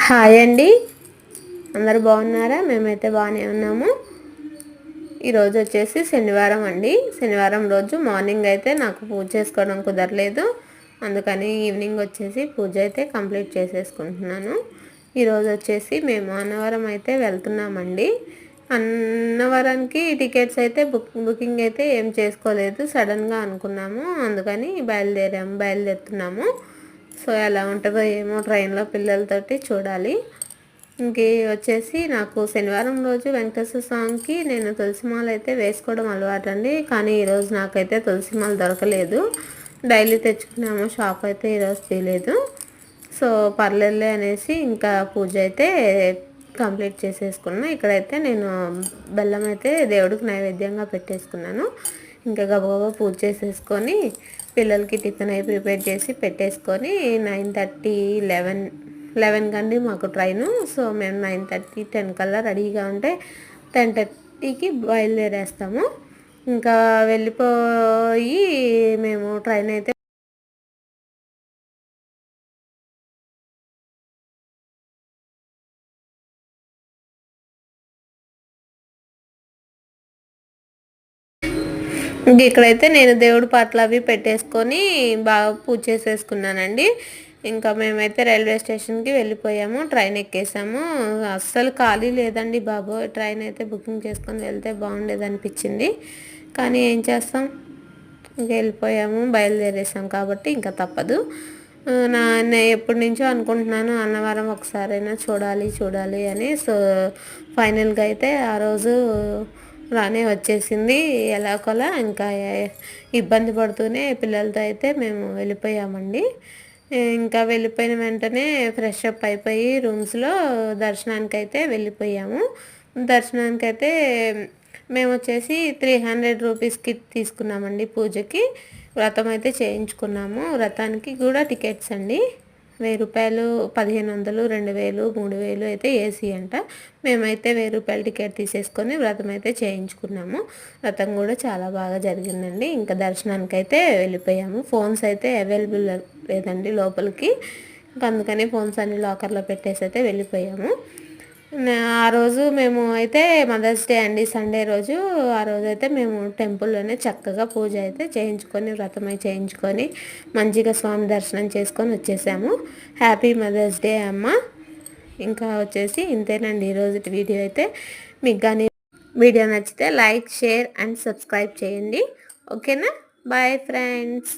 Hi అండి, అందరు బాగున్నారా? మేమైతే బాగానే ఉన్నాము. ఈరోజు వచ్చేసి శనివారం అండి. శనివారం రోజు మార్నింగ్ అయితే నాకు పూజ చేసుకోవడం కుదరలేదు, అందుకని ఈవినింగ్ వచ్చేసి పూజ అయితే కంప్లీట్ చేసేసుకుంటున్నాను. ఈరోజు వచ్చేసి మేము అన్నవరం అయితే వెళ్తున్నామండి. అన్నవరానికి టికెట్స్ అయితే బుకింగ్ అయితే ఏం చేసుకోలేదు, సడన్గా అనుకున్నాము, అందుకని బయలుదేరుతున్నాము. సో ఎలా ఉంటుందో ఏమో ట్రైన్లో పిల్లలతోటి చూడాలి. ఇంకే వచ్చేసి నాకు శనివారం రోజు వెంకటేశ్వర స్వామికి నేను తులసిమాల అయితే వేసుకోవడం అలవాటు అండి. కానీ ఈరోజు నాకైతే తులసిమాల దొరకలేదు. డైలీ తెచ్చుకున్నాము, షాప్ అయితే ఈరోజు తీయలేదు. సో పర్లేదులే అనేసి ఇంకా పూజ అయితే కంప్లీట్ చేసేసుకున్నాను. ఇక్కడైతే నేను బెల్లం అయితే దేవుడికి నైవేద్యంగా పెట్టేసుకున్నాను. ఇంకా గబగబా పూజ చేసేసుకొని పిల్లలకి టిఫిన్ అయి ప్రిపేర్ చేసి పెట్టేసుకొని 9:30 11 కండి మాకు ట్రైను. సో మేము 9:30 10 కల్లా రెడీగా ఉంటే 10:30కి బయలుదేరేస్తాము. ఇంకా వెళ్ళిపోయి మేము ట్రైన్ అయితే ఇంక ఇక్కడైతే నేను దేవుడి పాటలు అవి పెట్టేసుకొని బాగా పూజ చేసేసుకున్నానండి. ఇంకా మేమైతే రైల్వే స్టేషన్కి వెళ్ళిపోయాము, ట్రైన్ ఎక్కేసాము. అస్సలు ఖాళీ లేదండి బాబు. ట్రైన్ అయితే బుకింగ్ చేసుకొని వెళ్తే బాగుండేది అనిపించింది, కానీ ఏం చేస్తాం, ఇంకా వెళ్ళిపోయాము, బయలుదేరేసాం కాబట్టి ఇంకా తప్పదు. నేను ఎప్పటి నుంచో అనుకుంటున్నాను అన్నవరం ఒకసారైనా చూడాలి అని. సో ఫైనల్గా అయితే ఆ రోజు రానే వచ్చేసింది. ఎలాగోలా ఇంకా ఇబ్బంది పడుతూనే పిల్లలతో అయితే మేము వెళ్ళిపోయామండి. ఇంకా వెళ్ళిపోయిన వెంటనే ఫ్రెష్ అప్ అయిపోయి రూమ్స్లో దర్శనానికి అయితే వెళ్ళిపోయాము. దర్శనానికి అయితే మేము వచ్చేసి 300 రూపీస్కి తీసుకున్నామండి పూజకి. వ్రతం అయితే చేయించుకున్నాము. వ్రతానికి కూడా టికెట్స్ అండి, 1000 రూపాయలు, 1500, 2000, 3000 అయితే ఏసీ అంట. మేమైతే 1000 రూపాయల టికెట్ తీసేసుకొని వ్రతం అయితే చేయించుకున్నాము. వ్రతం కూడా చాలా బాగా జరిగిందండి. ఇంకా దర్శనానికి అయితే వెళ్ళిపోయాము. ఫోన్స్ అయితే అవైలబుల్ లేదండి లోపలికి, అందుకని ఫోన్స్ అన్ని లాకర్లో పెట్టేసి అయితే వెళ్ళిపోయాము. ఆ రోజు మేము అయితే మదర్స్ డే అండి, సండే రోజు. ఆ రోజు అయితే మేము టెంపుల్లోనే చక్కగా పూజ అయితే చేయించుకొని వ్రతమై చేయించుకొని మంచిగా స్వామి దర్శనం చేసుకొని వచ్చేసాము. హ్యాపీ మదర్స్ డే అమ్మ. ఇంకా వచ్చేసి ఇంతేనండి ఈరోజు వీడియో అయితే. మీకు కానీ వీడియో నచ్చితే లైక్, షేర్ అండ్ సబ్స్క్రైబ్ చేయండి. ఓకేనా? Bye friends.